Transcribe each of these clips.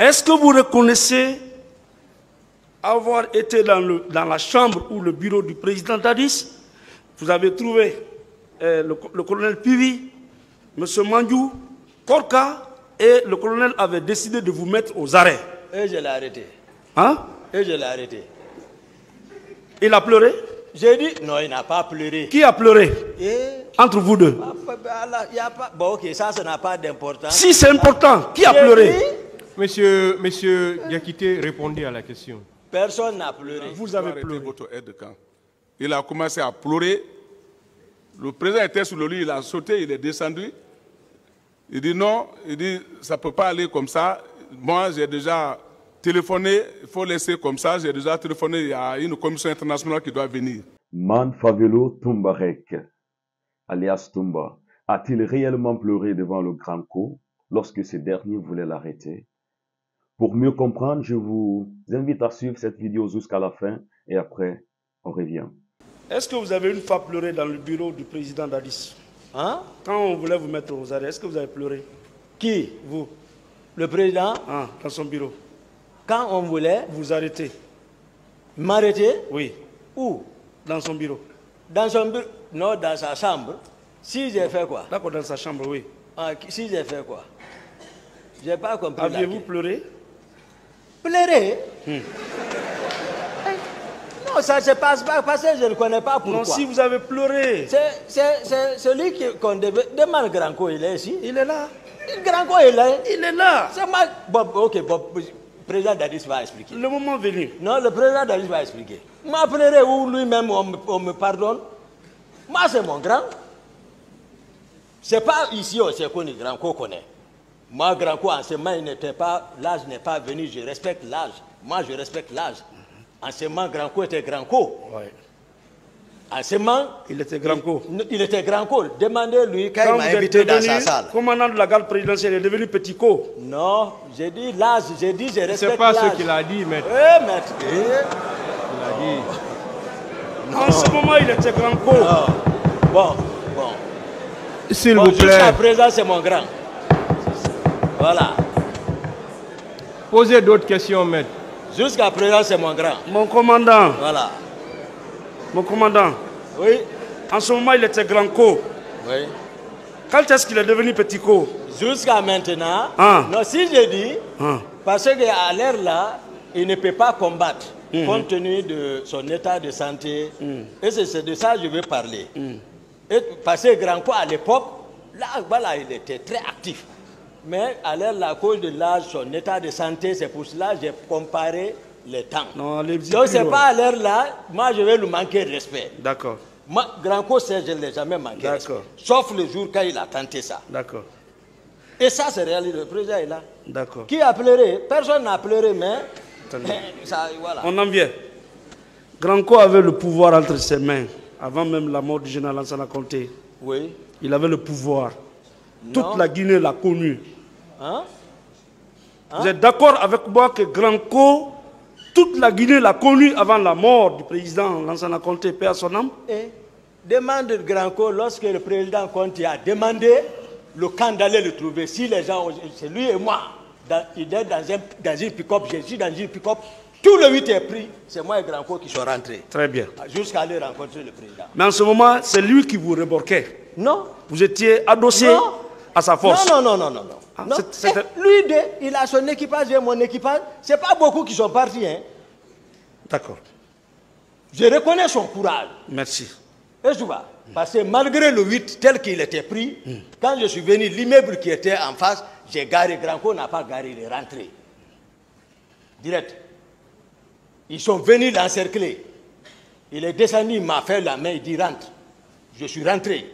Est-ce que vous reconnaissez avoir été dans la chambre ou le bureau du président Dadis? Vous avez trouvé le colonel Pivi, M. Mandjou, Korka, et le colonel avait décidé de vous mettre aux arrêts. Et je l'ai arrêté. Hein? Et je l'ai arrêté. Il a pleuré? J'ai dit, non, il n'a pas pleuré. Qui a pleuré? Entre vous deux? Bon, ok, ça n'a pas d'importance. Si c'est important, qui a pleuré? Monsieur Diakité, répondez à la question. Personne n'a pleuré. Vous avez pleuré. Votre aide de camp. Il a commencé à pleurer. Le président était sur le lit, il a sauté, il est descendu. Il dit non, il dit ça ne peut pas aller comme ça. Moi, j'ai déjà téléphoné, il faut laisser comme ça. J'ai déjà téléphoné, il y a une commission internationale qui doit venir. Man Favelo Toumbarek, alias Toumba, a-t-il réellement pleuré devant le Grand Co lorsque ce dernier voulait l'arrêter? Pour mieux comprendre, je vous invite à suivre cette vidéo jusqu'à la fin et après, on revient. Est-ce que vous avez une fois pleuré dans le bureau du président Dadis? Hein? Quand on voulait vous mettre aux arrêts, est-ce que vous avez pleuré? Qui? Vous? Le président? Ah, dans son bureau. Quand on voulait vous arrêter? M'arrêter? Oui. Où? Dans son bureau. Dans son bureau? Non, dans sa chambre. Si j'ai fait quoi? D'accord, dans sa chambre, oui. Ah, si j'ai fait quoi? J'ai pas compris. Aviez-vous pleuré? Pleurer? Non, ça ne se passe pas parce que je ne connais pas pourquoi. Non, si vous avez pleuré. C'est celui qu'on devait... Demande Granco, il est ici? Il est là. Granco, il est là? Il est là. C'est moi... Bon, ok, bon, le président Dadis va expliquer. Le moment venu. Non, le président Dadis va expliquer. Moi, pleurer où lui-même on me pardonne. Moi, c'est mon grand. C'est pas ici au Sekouni, Granco connaît. Moi, Granco, en ce moment, il n'était pas... L'âge n'est pas venu, je respecte l'âge. Moi, je respecte l'âge. En ce moment, Granco était Granco. Oui. En ce moment... Il était Granco. Il était Granco. Demandez-lui quand il m'a invité dans sa salle. Commandant de la garde présidentielle, il est devenu Petit Co. Non, j'ai dit l'âge, j'ai dit je respecte l'âge. C'est pas ce qu'il a dit, maître. Eh, maître. Il a dit. En ce moment, il était Granco. Bon. S'il vous plaît. Jusqu'à présent, c'est mon grand. Voilà. Posez d'autres questions, maître. Jusqu'à présent, c'est mon grand. Mon commandant. Voilà. Mon commandant. Oui. En ce moment, il était Granco. Oui. Quand est-ce qu'il est devenu Petit Co? Jusqu'à maintenant. Ah. Non, si je dis, parce qu'à l'heure là, il ne peut pas combattre, compte tenu de son état de santé. Et c'est de ça que je veux parler. Et parce que Granco, à l'époque, là, voilà, il était très actif. Mais à l'heure, à cause de l'âge, son état de santé, c'est pour cela que j'ai comparé les temps. Non, donc, c'est pas à l'heure là, moi, je vais lui manquer de respect. D'accord. Moi, Granco, je ne l'ai jamais manqué de respect. Sauf le jour quand il a tenté ça. D'accord. Et ça, c'est réalité. Le président est là. D'accord. Qui a pleuré? Personne n'a pleuré, mais... ça, voilà. On en vient. Granco avait le pouvoir entre ses mains, avant même la mort du général Lansana Conté. Oui. Il avait le pouvoir. Non. Toute la Guinée l'a connu. Hein? Vous êtes d'accord avec moi que Granco, toute la Guinée l'a connu avant la mort du président Lansana Conté, paix à son âme? Et demande de Granco, lorsque le président Conté a demandé le camp d'aller le trouver, si les gens, c'est lui et moi, il est dans une pick-up, je suis dans une pick-up, tout le 8 est pris, c'est moi et Granco qui sont rentrés. Très bien. Jusqu'à aller rencontrer le président. Mais en ce moment, c'est lui qui vous reborquait. Non. Vous étiez adossé à sa force. Non. Ah, non. Lui, il a son équipage, j'ai mon équipage. Ce n'est pas beaucoup qui sont partis. Hein. D'accord. Je reconnais son courage. Merci. Et tu vois, parce que malgré le 8 tel qu'il était pris, quand je suis venu, l'immeuble qui était en face, j'ai garé. Granco n'a pas garé, il est rentré. Direct. Ils sont venus l'encercler. Il est descendu, il m'a fait la main, il dit rentre. Je suis rentré.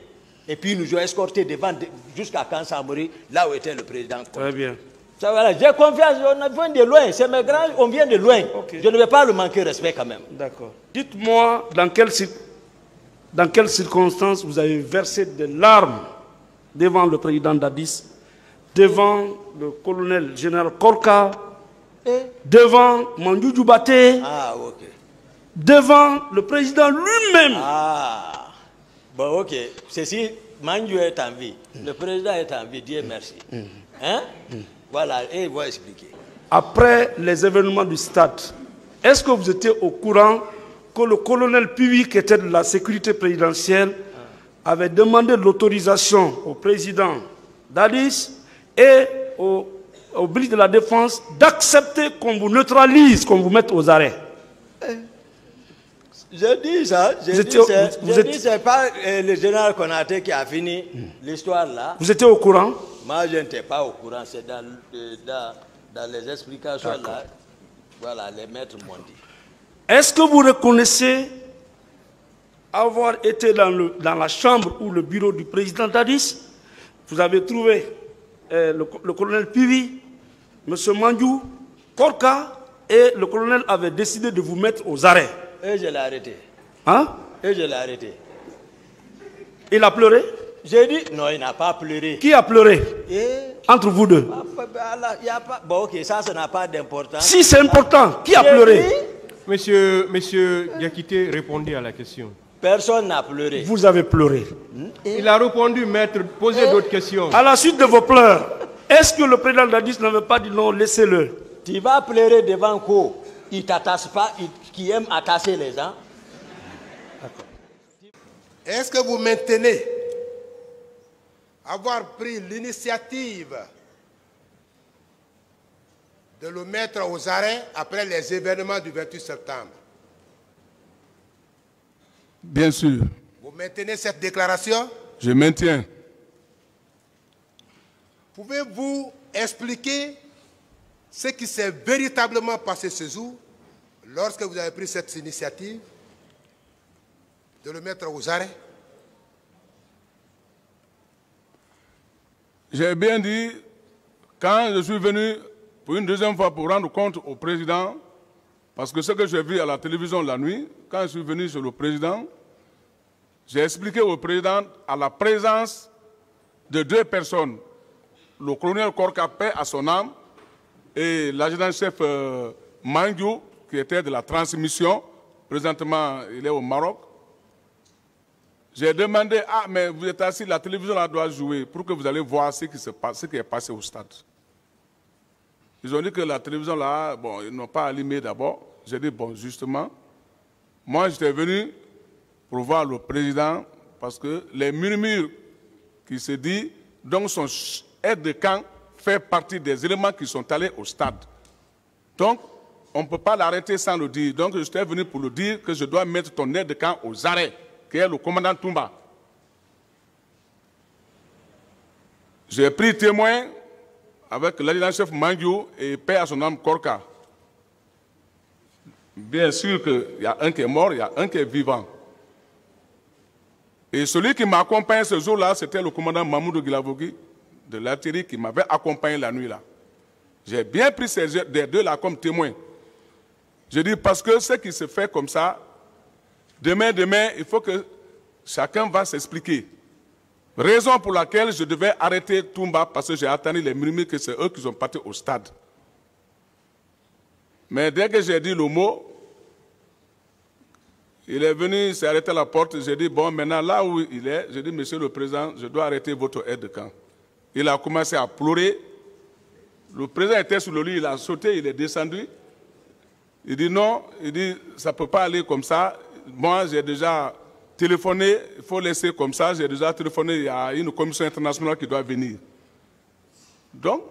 Et puis ils nous ont escortés devant, jusqu'à Kansamori, là où était le président. Très bien. Ça, voilà, j'ai confiance, on vient de loin, c'est mes grands, on vient de loin. Okay. Je ne vais pas le manquer respect quand même. D'accord. Dites-moi dans quelles circonstances vous avez versé des larmes devant le président Dadis, devant le colonel général Korka, devant Mandjou Djoubaté, devant le président lui-même. Bon, ok. Ceci, Mandjou est en vie. Le président est en vie, Dieu merci. Hein? Voilà, et il va expliquer. après les événements du stade, est-ce que vous étiez au courant que le colonel Puy, qui était de la sécurité présidentielle, avait demandé l'autorisation au président Dadis et au ministre de la Défense d'accepter qu'on vous neutralise, qu'on vous mette aux arrêts? Je dis ça, je dis c'est pas le général Konaté qui a fini l'histoire là. Vous étiez au courant? Moi je n'étais pas au courant, c'est dans les explications là, voilà, les maîtres m'ont dit. Est-ce que vous reconnaissez avoir été dans la chambre ou le bureau du président Dadis? Vous avez trouvé le colonel Pivi, M. Mandiou, Korka, et le colonel avait décidé de vous mettre aux arrêts. Et je l'ai arrêté. Hein? Et je l'ai arrêté. Il a pleuré? J'ai dit, non, il n'a pas pleuré. Qui a pleuré? Entre vous deux? Bon, ok, ça n'a pas d'importance. Si c'est important, qui a pleuré? Monsieur Diakité, répondez à la question. Personne n'a pleuré. Vous avez pleuré. Il a répondu, maître, posez d'autres questions. À la suite de vos pleurs, est-ce que le président Dadis n'avait pas dit non, laissez-le? Tu vas pleurer devant quoi? Il ne t'attache pas, qui aime attacher les gens. Est-ce que vous maintenez avoir pris l'initiative de le mettre aux arrêts après les événements du 28 septembre? Bien sûr. Vous maintenez cette déclaration? Je maintiens. Pouvez-vous expliquer ce qui s'est véritablement passé ce jour lorsque vous avez pris cette initiative de le mettre aux arrêts? J'ai bien dit, quand je suis venu pour une deuxième fois pour rendre compte au président, parce que ce que j'ai vu à la télévision la nuit, quand je suis venu chez le président, j'ai expliqué au président à la présence de deux personnes, le colonel Korka, paix à son âme, et l'adjudant-chef Mandiou, qui était de la transmission, présentement il est au Maroc. J'ai demandé, ah mais vous êtes assis, la télévision là doit jouer pour que vous allez voir ce qui est passé au stade. Ils ont dit que la télévision là, bon, ils n'ont pas allumé d'abord. J'ai dit, bon, justement, moi j'étais venu pour voir le président parce que les murmures qui se disent, donc son aide de camp fait partie des éléments qui sont allés au stade. Donc, on ne peut pas l'arrêter sans le dire. Donc, j'étais venu pour le dire que je dois mettre ton aide de camp aux arrêts, qui est le commandant Toumba. J'ai pris témoin avec l'adjudant-chef Mandiou et père à son âme Korka. Bien sûr qu'il y a un qui est mort, il y a un qui est vivant. Et celui qui m'a accompagné ce jour-là, c'était le commandant Mamoudou Guilavogui de l'artillerie qui m'avait accompagné la nuit-là. J'ai bien pris ces deux-là comme témoins. Je dis parce que ce qui se fait comme ça, demain, il faut que chacun va s'expliquer. Raison pour laquelle je devais arrêter Toumba parce que j'ai attendu les murmures que c'est eux qui sont partis au stade. Mais dès que j'ai dit le mot, il est venu, il s'est arrêté à la porte. J'ai dit, bon, maintenant, là où il est, j'ai dit, monsieur le président, je dois arrêter votre aide de camp. Il a commencé à pleurer. Le président était sur le lit, il a sauté, il est descendu. Il dit non, il dit, ça ne peut pas aller comme ça. Moi, j'ai déjà téléphoné, il faut laisser comme ça. J'ai déjà téléphoné, il y a une commission internationale qui doit venir. Donc,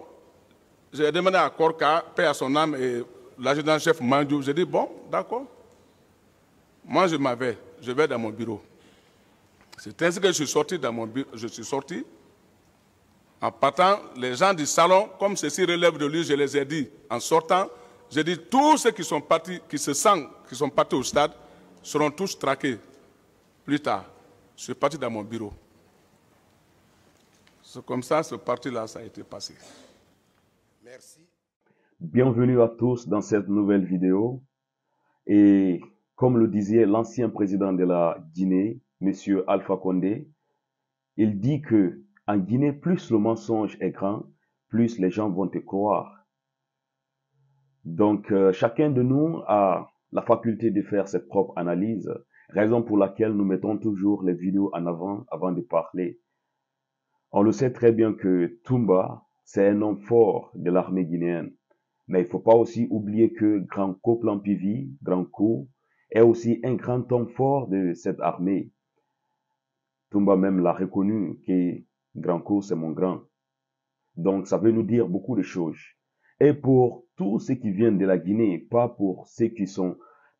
j'ai demandé à Korka, paix à son âme, et l'adjudant-chef Mandiou. J'ai dit, bon, d'accord. Moi, je vais dans mon bureau. C'est ainsi que je suis sorti dans mon bureau. Je suis sorti. En partant, les gens du salon, comme ceci relève de lui, je les ai dit, en sortant, j'ai dit, tous ceux qui sont partis, qui sont partis au stade, seront tous traqués. Plus tard, je suis parti dans mon bureau. C'est comme ça, ce parti-là, ça a été passé. Merci. Bienvenue à tous dans cette nouvelle vidéo. Et comme le disait l'ancien président de la Guinée, M. Alpha Condé, il dit que en Guinée, plus le mensonge est grand, plus les gens vont te croire. Donc, chacun de nous a la faculté de faire cette propre analyse, raison pour laquelle nous mettons toujours les vidéos en avant de parler. On le sait très bien que Toumba, c'est un homme fort de l'armée guinéenne. Mais il ne faut pas aussi oublier que Grand Co Plan Pivi, Grand Co, est aussi un grand homme fort de cette armée. Toumba même l'a reconnu que Grand Co, c'est mon grand. Donc, ça veut nous dire beaucoup de choses. Et pour tous ceux qui viennent de la Guinée, pas pour ceux qui sont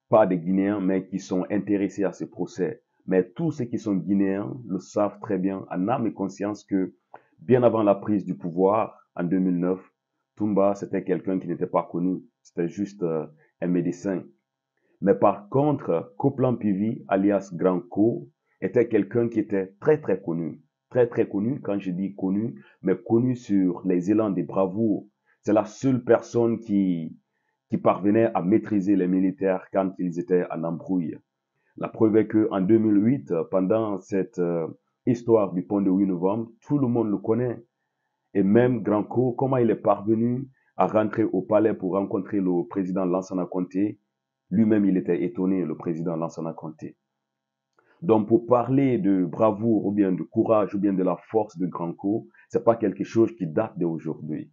pas des Guinéens, mais qui sont intéressés à ce procès. Mais tous ceux qui sont Guinéens le savent très bien, en âme et conscience, que bien avant la prise du pouvoir, en 2009, Toumba, c'était quelqu'un qui n'était pas connu. C'était juste un médecin. Mais par contre, Coplan Pivi, alias Grand Co, était quelqu'un qui était très, très connu. Très, très connu, quand je dis connu, mais connu sur les élans de bravoure. C'est la seule personne qui parvenait à maîtriser les militaires quand ils étaient en embrouille. La preuve est que en 2008, pendant cette histoire du pont de 8 novembre, tout le monde le connaît. Et même Grand Co, comment il est parvenu à rentrer au palais pour rencontrer le président Lansana Conté, lui-même il était étonné, le président Lansana Conté. Donc pour parler de bravoure ou bien de courage ou bien de la force de Grand Co, c'est pas quelque chose qui date d'aujourd'hui.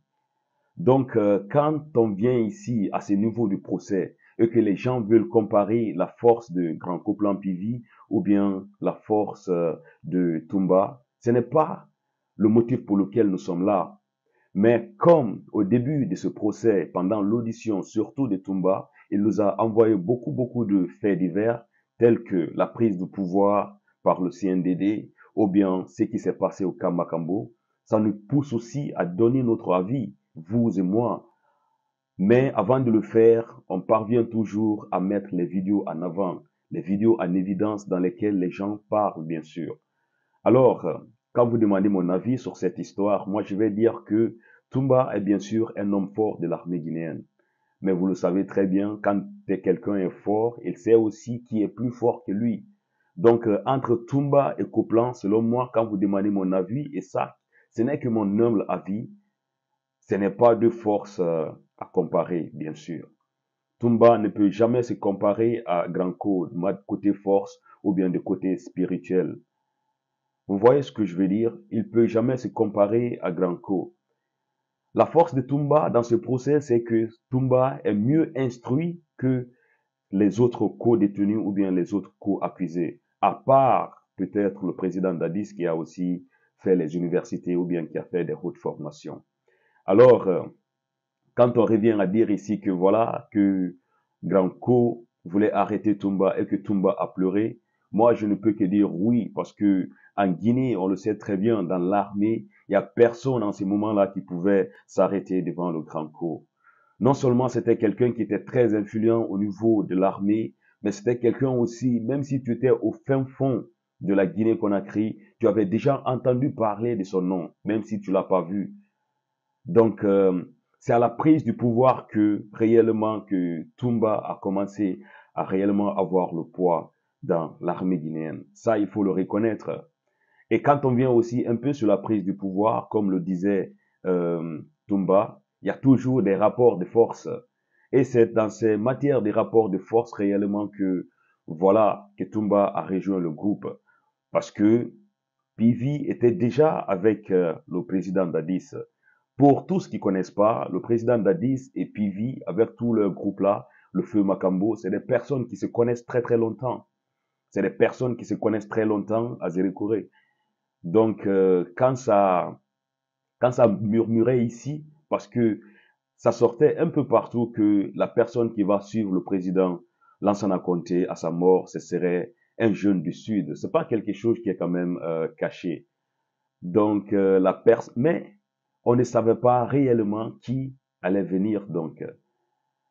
Donc quand on vient ici à ce niveau du procès et que les gens veulent comparer la force de Grand Co Plan Pivi ou bien la force de Toumba, ce n'est pas le motif pour lequel nous sommes là. Mais comme au début de ce procès, pendant l'audition surtout de Toumba, il nous a envoyé beaucoup de faits divers tels que la prise de pouvoir par le CNDD ou bien ce qui s'est passé au camp Makambo, ça nous pousse aussi à donner notre avis, vous et moi. Mais avant de le faire, on parvient toujours à mettre les vidéos en avant, les vidéos en évidence dans lesquelles les gens parlent, bien sûr. Alors, quand vous demandez mon avis sur cette histoire, moi je vais dire que Toumba est bien sûr un homme fort de l'armée guinéenne. Mais vous le savez très bien, quand quelqu'un est fort, il sait aussi qui est plus fort que lui. Donc, entre Toumba et Coplan, selon moi, quand vous demandez mon avis, et ça, ce n'est que mon humble avis, ce n'est pas de force à comparer, bien sûr. Toumba ne peut jamais se comparer à Grand Co, de côté force ou bien de côté spirituel. Vous voyez ce que je veux dire? Il ne peut jamais se comparer à Grand Co. La force de Toumba dans ce procès, c'est que Toumba est mieux instruit que les autres co-détenus ou bien les autres co-accusés, à part peut-être le président Dadis qui a aussi fait les universités ou bien qui a fait des hautes formations. Alors, quand on revient à dire ici que voilà, que Grand Co voulait arrêter Toumba et que Toumba a pleuré, moi je ne peux que dire oui, parce que en Guinée, on le sait très bien, dans l'armée, il n'y a personne en ces moments-là qui pouvait s'arrêter devant le Grand Co. Non seulement c'était quelqu'un qui était très influent au niveau de l'armée, mais c'était quelqu'un aussi, même si tu étais au fin fond de la Guinée-Conakry, tu avais déjà entendu parler de son nom, même si tu l'as pas vu. Donc, c'est à la prise du pouvoir que réellement que Toumba a commencé à réellement avoir le poids dans l'armée guinéenne. Ça, il faut le reconnaître. Et quand on vient aussi un peu sur la prise du pouvoir, comme le disait Toumba, il y a toujours des rapports de force. Et c'est dans ces matières de rapports de force réellement que, voilà, que Toumba a rejoint le groupe. Parce que Pivi était déjà avec le président Dadis. Pour tous qui connaissent pas, le président Dadis et Pivi, avec tout leur groupe-là, le feu Makambo, c'est des personnes qui se connaissent très très longtemps. C'est des personnes qui se connaissent très longtemps à Zérékoré. Donc, quand ça murmurait ici, parce que ça sortait un peu partout que la personne qui va suivre le président Lansana Conté à sa mort, ce serait un jeune du Sud. C'est pas quelque chose qui est quand même caché. Donc, mais on ne savait pas réellement qui allait venir. Donc,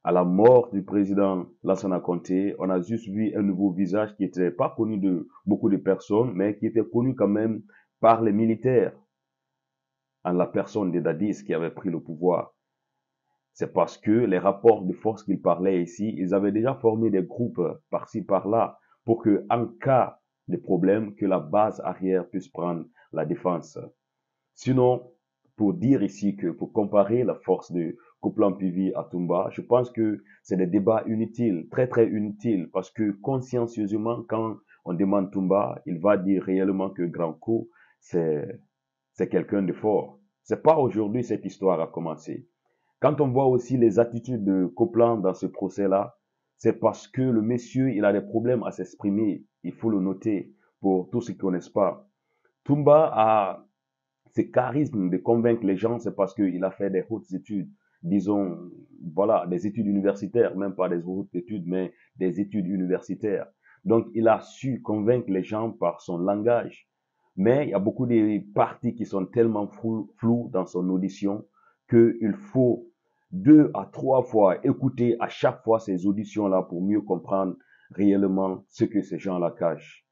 à la mort du président Lansana Conté, on a juste vu un nouveau visage qui n'était pas connu de beaucoup de personnes, mais qui était connu quand même par les militaires, en la personne de Dadis qui avait pris le pouvoir. C'est parce que les rapports de force qu'il parlait ici, ils avaient déjà formé des groupes par-ci, par-là, pour que, en cas de problème, que la base arrière puisse prendre la défense. Sinon, pour dire ici que, pour comparer la force de Coplan Pivi à Toumba, je pense que c'est des débats inutiles, très très inutiles, parce que consciencieusement, quand on demande Toumba, il va dire réellement que Grand Co, c'est quelqu'un de fort. C'est pas aujourd'hui cette histoire a commencé. Quand on voit aussi les attitudes de Copeland dans ce procès-là, c'est parce que le monsieur, il a des problèmes à s'exprimer. Il faut le noter pour tous ceux qui ne connaissent pas. Toumba a ce charisme de convaincre les gens, c'est parce qu'il a fait des hautes études, disons, voilà, des études universitaires, même pas des hautes études, mais des études universitaires. Donc, il a su convaincre les gens par son langage. Mais il y a beaucoup de parties qui sont tellement floues dans son audition qu'il faut 2 à 3 fois écouter à chaque fois ces auditions-là pour mieux comprendre réellement ce que ces gens-là cachent.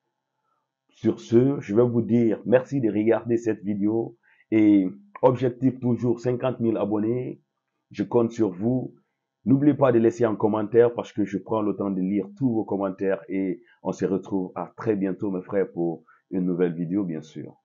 Sur ce, je vais vous dire merci de regarder cette vidéo et objectif toujours 50 000 abonnés. Je compte sur vous. N'oubliez pas de laisser un commentaire parce que je prends le temps de lire tous vos commentaires et on se retrouve à très bientôt mes frères pour une nouvelle vidéo bien sûr.